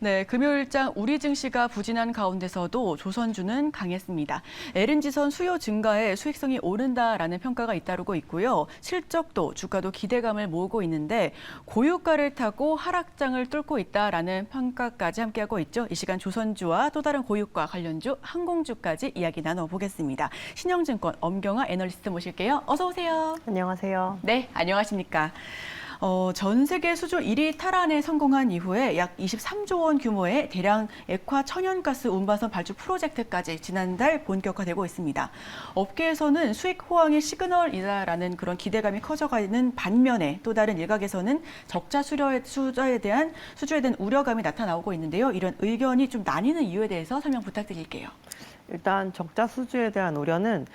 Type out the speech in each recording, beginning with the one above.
네, 금요일장 우리 증시가 부진한 가운데서도 조선주는 강했습니다. LNG선 수요 증가에 수익성이 오른다라는 평가가 잇따르고 있고요. 실적도 주가도 기대감을 모으고 있는데 고유가를 타고 하락장을 뚫고 있다라는 평가까지 함께하고 있죠. 이 시간 조선주와 또 다른 고유가 관련주, 항공주까지 이야기 나눠보겠습니다. 신영증권 엄경화 애널리스트 모실게요. 어서 오세요. 안녕하세요. 네, 안녕하십니까. 전 세계 수주 1위 탈환에 성공한 이후에 약 23조 원 규모의 대량 액화 천연가스 운반선 발주 프로젝트까지 지난달 본격화되고 있습니다. 업계에서는 수익 호황의 시그널이다라는 그런 기대감이 커져가는 반면에 또 다른 일각에서는 적자 수주에 대한 우려감이 나타나고 있는데요. 이런 의견이 좀 나뉘는 이유에 대해서 설명 부탁드릴게요. 일단 적자 수주에 대한 우려는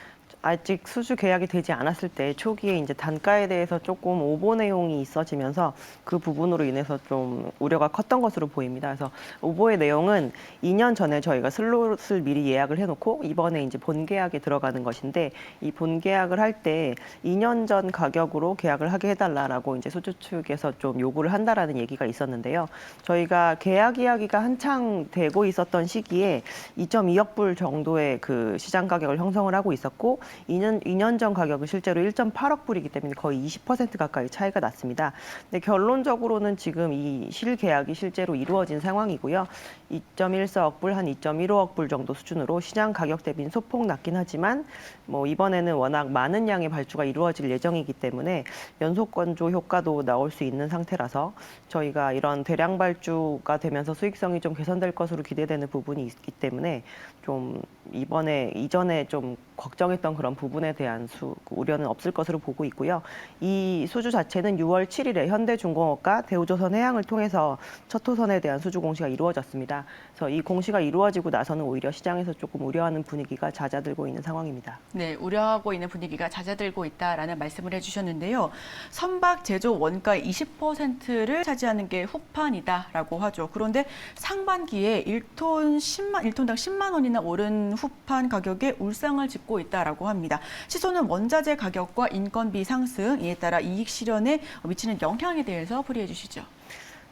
아직 수주 계약이 되지 않았을 때 초기에 이제 단가에 대해서 조금 오보 내용이 있어지면서 그 부분으로 인해서 좀 우려가 컸던 것으로 보입니다. 그래서 오보의 내용은 2년 전에 저희가 슬롯을 미리 예약을 해놓고 이번에 이제 본계약에 들어가는 것인데 이 본계약을 할 때 2년 전 가격으로 계약을 하게 해달라라고 이제 수주 측에서 좀 요구를 한다라는 얘기가 있었는데요. 저희가 계약 이야기가 한창 되고 있었던 시기에 2.2억 불 정도의 그 시장 가격을 형성을 하고 있었고 2년 전 가격은 실제로 1.8억 불이기 때문에 거의 20% 가까이 차이가 났습니다. 근데 결론적으로는 지금 이 실계약이 실제로 이루어진 상황이고요. 2.14억 불, 한 2.15억 불 정도 수준으로 시장 가격 대비는 소폭 낮긴 하지만 뭐 이번에는 워낙 많은 양의 발주가 이루어질 예정이기 때문에 연속 건조 효과도 나올 수 있는 상태라서 저희가 이런 대량 발주가 되면서 수익성이 좀 개선될 것으로 기대되는 부분이 있기 때문에 좀 이전에 좀 걱정했던 그런 부분에 대한 우려는 없을 것으로 보고 있고요. 이 수주 자체는 6월 7일에 현대중공업과 대우조선해양을 통해서 첫 호선에 대한 수주 공시가 이루어졌습니다. 그래서 이 공시가 이루어지고 나서는 오히려 시장에서 조금 우려하는 분위기가 잦아들고 있는 상황입니다. 네, 우려하고 있는 분위기가 잦아들고 있다라는 말씀을 해주셨는데요. 선박 제조 원가의 20%를 차지하는 게 후판이다라고 하죠. 그런데 상반기에 1톤당 10만 원이나 오른 후판 가격에 울상을 짓고 있다라고 합니다. 시소는 원자재 가격과 인건비 상승, 이에 따라 이익 실현에 미치는 영향에 대해서 풀이해 주시죠.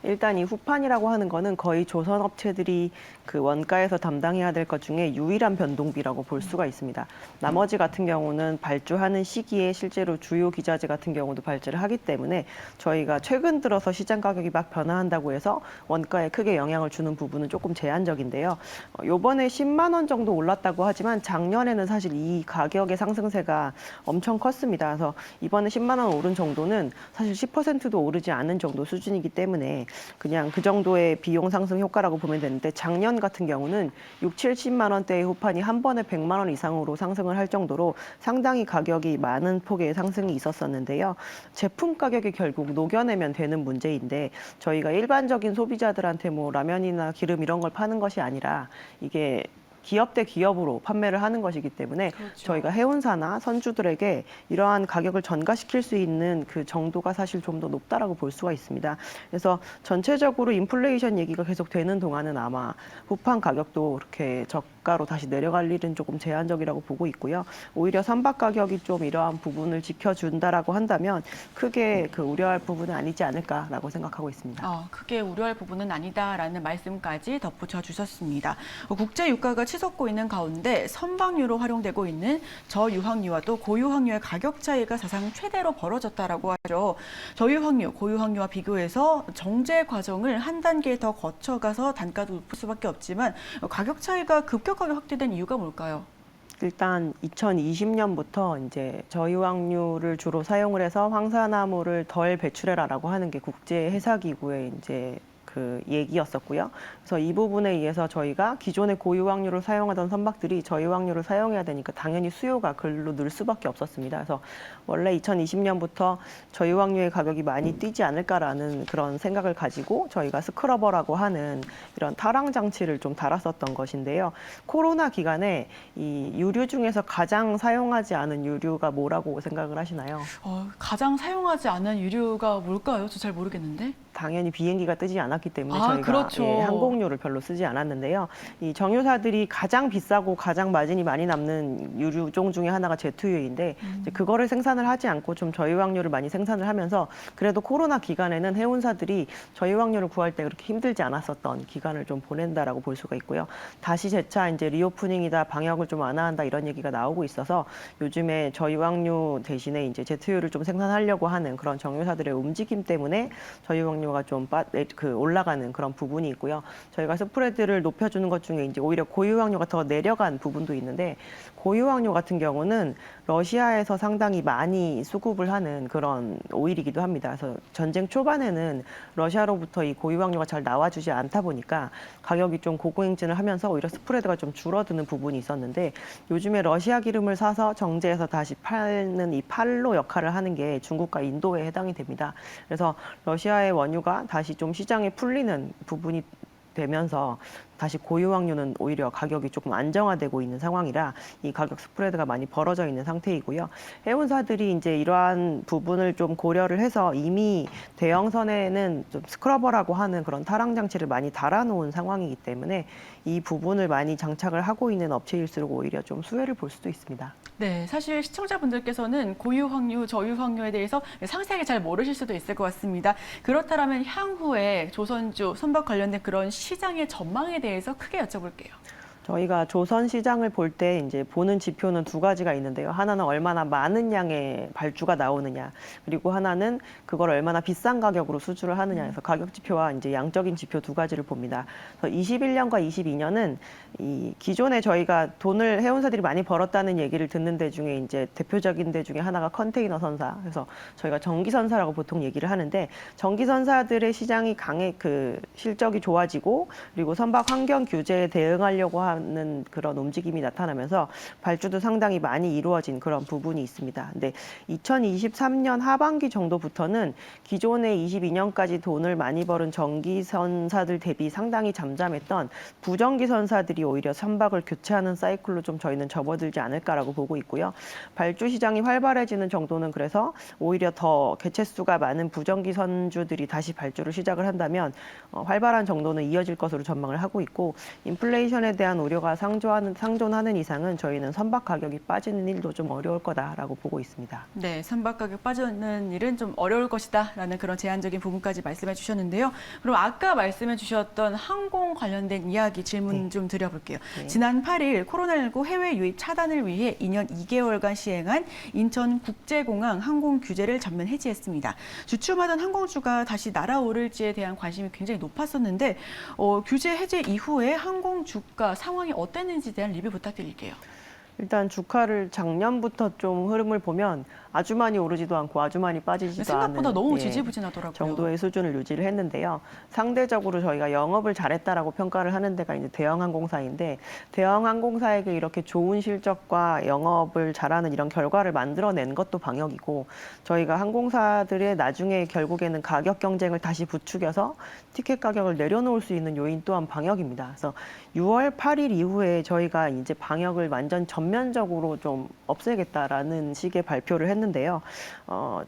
일단 이 후판이라고 하는 거는 거의 조선업체들이 그 원가에서 담당해야 될 것 중에 유일한 변동비라고 볼 수가 있습니다. 나머지 같은 경우는 발주하는 시기에 실제로 주요 기자재 같은 경우도 발주를 하기 때문에 저희가 최근 들어서 시장 가격이 막 변화한다고 해서 원가에 크게 영향을 주는 부분은 조금 제한적인데요. 요번에 10만 원 정도 올랐다고 하지만 작년에는 사실 이 가격의 상승세가 엄청 컸습니다. 그래서 이번에 10만 원 오른 정도는 사실 10%도 오르지 않은 정도 수준이기 때문에 그냥 그 정도의 비용 상승 효과라고 보면 되는데 작년 같은 경우는 6, 70만 원대의 후판이 한 번에 100만 원 이상으로 상승을 할 정도로 상당히 가격이 많은 폭의 상승이 있었었는데요. 제품 가격이 결국 녹여내면 되는 문제인데 저희가 일반적인 소비자들한테 뭐 라면이나 기름 이런 걸 파는 것이 아니라 이게 기업 대 기업으로 판매를 하는 것이기 때문에 그렇죠. 저희가 해운사나 선주들에게 이러한 가격을 전가시킬 수 있는 그 정도가 사실 좀 더 높다라고 볼 수가 있습니다. 그래서 전체적으로 인플레이션 얘기가 계속 되는 동안은 아마 후판 가격도 이렇게 저가로 다시 내려갈 일은 조금 제한적이라고 보고 있고요. 오히려 선박 가격이 좀 이러한 부분을 지켜준다라고 한다면 크게 그 우려할 부분은 아니지 않을까라고 생각하고 있습니다. 크게 우려할 부분은 아니다라는 말씀까지 덧붙여 주셨습니다. 국제 유가가 치솟고 있는 가운데 선박유로 활용되고 있는 저유황유와 또 고유황유의 가격 차이가 사상 최대로 벌어졌다라고 하죠. 저유황유, 고유황유와 비교해서 정제 과정을 한 단계 더 거쳐가서 단가도 높을 수밖에 없지만 가격 차이가 급격하게 확대된 이유가 뭘까요? 일단 2020년부터 이제 저유황유를 주로 사용을 해서 황산화물을 덜 배출해라라고 하는 게 국제 해사기구의 이제 그 얘기였었고요. 그래서 이 부분에 의해서 저희가 기존의 고유황유를 사용하던 선박들이 저유황유를 사용해야 되니까 당연히 수요가 글로 늘 수밖에 없었습니다. 그래서 원래 2020년부터 저유황유의 가격이 많이 뛰지 않을까라는 그런 생각을 가지고 저희가 스크러버라고 하는 이런 탈황 장치를 좀 달았었던 것인데요. 코로나 기간에 이 유류 중에서 가장 사용하지 않은 유류가 뭐라고 생각을 하시나요? 가장 사용하지 않은 유류가 뭘까요? 저 잘 모르겠는데. 당연히 비행기가 뜨지 않았기 많았기 때문에 아, 저희가 그렇죠. 항공료를 별로 쓰지 않았는데요. 이 정유사들이 가장 비싸고 가장 마진이 많이 남는 유류종 중에 하나가 제트유인데 이제 그거를 생산을 하지 않고 좀 저유황료를 많이 생산을 하면서 그래도 코로나 기간에는 해운사들이 저유황료를 구할 때 그렇게 힘들지 않았었던 기간을 좀 보낸다라고 볼 수가 있고요. 다시 재차 이제 리오프닝이다, 방역을 좀 완화한다 이런 얘기가 나오고 있어서 요즘에 저유황료 대신에 이제 제트유를 좀 생산하려고 하는 그런 정유사들의 움직임 때문에 저유황료가 좀 올라가는 그런 부분이 있고요. 저희가 스프레드를 높여주는 것 중에 이제 오히려 고유황료가 더 내려간 부분도 있는데 고유황료 같은 경우는 러시아에서 상당히 많이 수급을 하는 그런 오일이기도 합니다. 그래서 전쟁 초반에는 러시아로부터 이 고유황료가 잘 나와주지 않다 보니까 가격이 좀 고공행진을 하면서 오히려 스프레드가 좀 줄어드는 부분이 있었는데 요즘에 러시아 기름을 사서 정제해서 다시 팔는 이 팔로 역할을 하는 게 중국과 인도에 해당이 됩니다. 그래서 러시아의 원유가 다시 좀 시장에 풀리는 부분이 되면서 다시 고유황료는 오히려 가격이 조금 안정화되고 있는 상황이라 이 가격 스프레드가 많이 벌어져 있는 상태이고요. 해운사들이 이제 이러한 부분을 좀 고려를 해서 이미 대형선에는 좀 스크러버라고 하는 그런 탈항 장치를 많이 달아놓은 상황이기 때문에 이 부분을 많이 장착을 하고 있는 업체일수록 오히려 좀 수혜를 볼 수도 있습니다. 네, 사실 시청자분들께서는 고유황료, 저유황료에 대해서 상세하게 잘 모르실 수도 있을 것 같습니다. 그렇다면 향후에 조선주, 선박 관련된 그런 시장의 전망에 대해서 크게 여쭤볼게요. 저희가 조선 시장을 볼 때 이제 보는 지표는 두 가지가 있는데요. 하나는 얼마나 많은 양의 발주가 나오느냐, 그리고 하나는 그걸 얼마나 비싼 가격으로 수주를 하느냐 해서 가격 지표와 이제 양적인 지표 두 가지를 봅니다. 그래서 21년과 22년은 이 기존에 저희가 돈을 해운사들이 많이 벌었다는 얘기를 듣는 데 중에 이제 대표적인 데 중에 하나가 컨테이너 선사. 그래서 저희가 전기 선사라고 보통 얘기를 하는데 전기 선사들의 시장이 실적이 좋아지고 그리고 선박 환경 규제에 대응하려고 하는 그런 움직임이 나타나면서 발주도 상당히 많이 이루어진 그런 부분이 있습니다. 근데 2023년 하반기 정도부터는 기존에 22년까지 돈을 많이 벌은 전기선사들 대비 상당히 잠잠했던 부전기선사들이 오히려 선박을 교체하는 사이클로 좀 저희는 접어들지 않을까라고 보고 있고요. 발주 시장이 활발해지는 정도는 그래서 오히려 더 개체수가 많은 부전기선주들이 다시 발주를 시작을 한다면 활발한 정도는 이어질 것으로 전망을 하고 있고 인플레이션에 대한 우려가 상존하는 이상은 저희는 선박 가격이 빠지는 일도 좀 어려울 거다라고 보고 있습니다. 네, 선박 가격 빠지는 일은 좀 어려울 것이다라는 그런 제한적인 부분까지 말씀해 주셨는데요. 그럼 아까 말씀해 주셨던 항공 관련된 이야기 질문 좀 드려볼게요. 네. 지난 8일 코로나19 해외 유입 차단을 위해 2년 2개월간 시행한 인천국제공항 항공 규제를 전면 해지했습니다. 주춤하던 항공주가 다시 날아오를지에 대한 관심이 굉장히 높았었는데 규제 해제 이후에 항공 주가 상황이 어땠는지에 대한 리뷰 부탁드릴게요. 일단 주가를 작년부터 좀 흐름을 보면 아주 많이 오르지도 않고 아주 많이 빠지지도 생각보다 않은 너무 예, 지지부진하더라고요. 정도의 수준을 유지를 했는데요. 상대적으로 저희가 영업을 잘했다라고 평가를 하는 데가 이제 대형 항공사인데 대형 항공사에게 이렇게 좋은 실적과 영업을 잘하는 이런 결과를 만들어낸 것도 방역이고 저희가 항공사들의 나중에 결국에는 가격 경쟁을 다시 부추겨서 티켓 가격을 내려놓을 수 있는 요인 또한 방역입니다. 그래서 6월 8일 이후에 저희가 이제 방역을 완전 전면적으로 좀 없애겠다라는 식의 발표를 했는데요.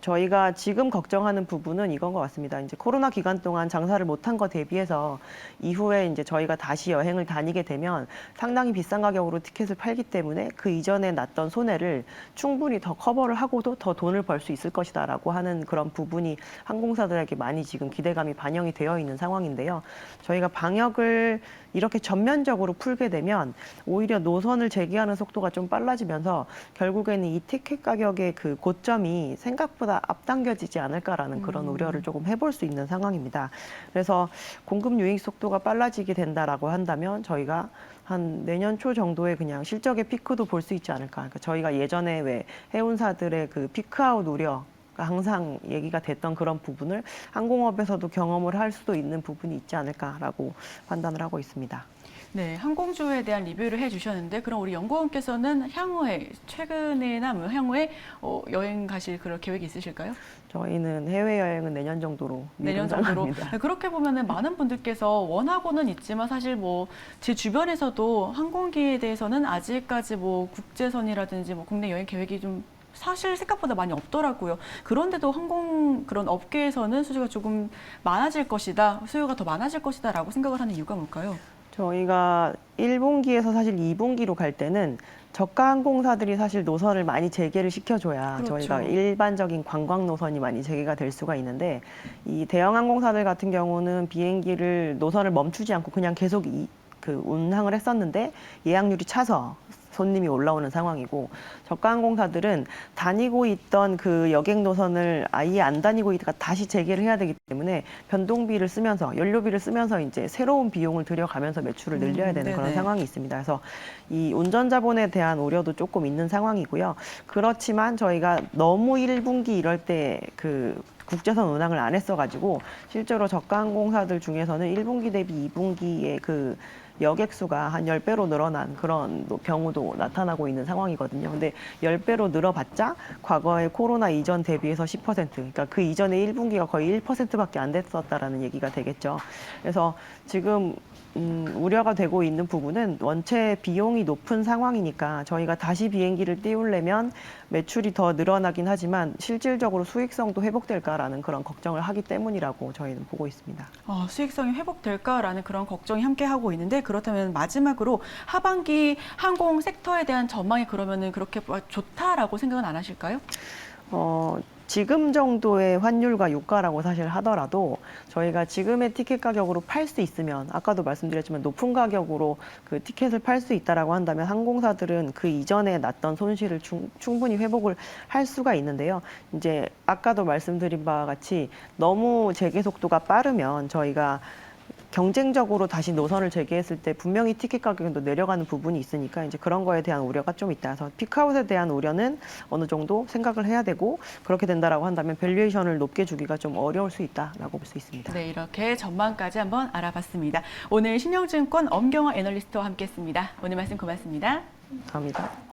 저희가 지금 걱정하는 부분은 이건 것 같습니다. 이제 코로나 기간 동안 장사를 못한 거 대비해서 이후에 이제 저희가 다시 여행을 다니게 되면 상당히 비싼 가격으로 티켓을 팔기 때문에 그 이전에 났던 손해를 충분히 더 커버를 하고도 더 돈을 벌 수 있을 것이다라고 하는 그런 부분이 항공사들에게 많이 지금 기대감이 반영이 되어 있는 상황인데요. 저희가 방역을 이렇게 전면적으로 풀게 되면 오히려 노선을 재개하는 속도가 좀 빨라지면서 결국에는 이 티켓 가격의 그 고점이 생각보다 앞당겨지지 않을까라는 그런 우려를 조금 해볼 수 있는 상황입니다. 그래서 공급 유입 속도가 빨라지게 된다라고 한다면 저희가 한 내년 초 정도에 그냥 실적의 피크도 볼 수 있지 않을까. 그러니까 저희가 예전에 왜 해운사들의 그 피크아웃 우려 항상 얘기가 됐던 그런 부분을 항공업에서도 경험을 할 수도 있는 부분이 있지 않을까라고 판단을 하고 있습니다. 네, 항공주에 대한 리뷰를 해주셨는데 그럼 우리 연구원께서는 최근에나 향후에 여행 가실 그런 계획이 있으실까요? 저희는 해외여행은 내년 정도로 내년 정도로. 합니다. 네, 그렇게 보면은 많은 분들께서 원하고는 있지만 사실 뭐 제 주변에서도 항공기에 대해서는 아직까지 뭐 국제선이라든지 뭐 국내 여행 계획이 좀 사실 생각보다 많이 없더라고요. 그런데도 항공 그런 업계에서는 수주가 조금 많아질 것이다, 수요가 더 많아질 것이다라고 생각을 하는 이유가 뭘까요? 저희가 1분기에서 사실 2분기로 갈 때는 저가 항공사들이 사실 노선을 많이 재개를 시켜줘야 그렇죠. 저희가 일반적인 관광 노선이 많이 재개가 될 수가 있는데 이 대형 항공사들 같은 경우는 비행기를 노선을 멈추지 않고 그냥 계속 운항을 했었는데 예약률이 차서 손님이 올라오는 상황이고 저가 항공사들은 다니고 있던 그 여객 노선을 아예 안 다니고 있다가 다시 재개를 해야 되기 때문에 변동비를 쓰면서 연료비를 쓰면서 이제 새로운 비용을 들여가면서 매출을 늘려야 되는 그런 네네. 상황이 있습니다. 그래서 이 운전 자본에 대한 우려도 조금 있는 상황이고요. 그렇지만 저희가 너무 1분기 이럴 때 국제선 운항을 안 했어가지고 실제로 저가 항공사들 중에서는 1분기 대비 2분기에 여객 수가 한 10배로 늘어난 그런 경우도 나타나고 있는 상황이거든요. 근데 10배로 늘어봤자 과거에 코로나 이전 대비해서 10%, 그러니까 그 이전에 1분기가 거의 1%밖에 안 됐었다라는 얘기가 되겠죠. 그래서 지금 우려가 되고 있는 부분은 원체 비용이 높은 상황이니까 저희가 다시 비행기를 띄우려면 매출이 더 늘어나긴 하지만 실질적으로 수익성도 회복될까라는 그런 걱정을 하기 때문이라고 저희는 보고 있습니다. 수익성이 회복될까라는 그런 걱정이 함께하고 있는데 그렇다면 마지막으로 하반기 항공 섹터에 대한 전망이 그러면은 그렇게 좋다라고 생각은 안 하실까요? 지금 정도의 환율과 유가라고 사실 하더라도 저희가 지금의 티켓 가격으로 팔 수 있으면 아까도 말씀드렸지만 높은 가격으로 그 티켓을 팔 수 있다라고 한다면 항공사들은 그 이전에 났던 손실을 충분히 회복을 할 수가 있는데요. 이제 아까도 말씀드린 바와 같이 너무 재개 속도가 빠르면 저희가 경쟁적으로 다시 노선을 재개했을 때 분명히 티켓 가격도 내려가는 부분이 있으니까 이제 그런 거에 대한 우려가 좀 있다. 그래서 피크아웃에 대한 우려는 어느 정도 생각을 해야 되고 그렇게 된다라고 한다면 밸류에이션을 높게 주기가 좀 어려울 수 있다라고 볼 수 있습니다. 네, 이렇게 전망까지 한번 알아봤습니다. 오늘 신영증권 엄경화 애널리스트와 함께했습니다. 오늘 말씀 고맙습니다. 감사합니다.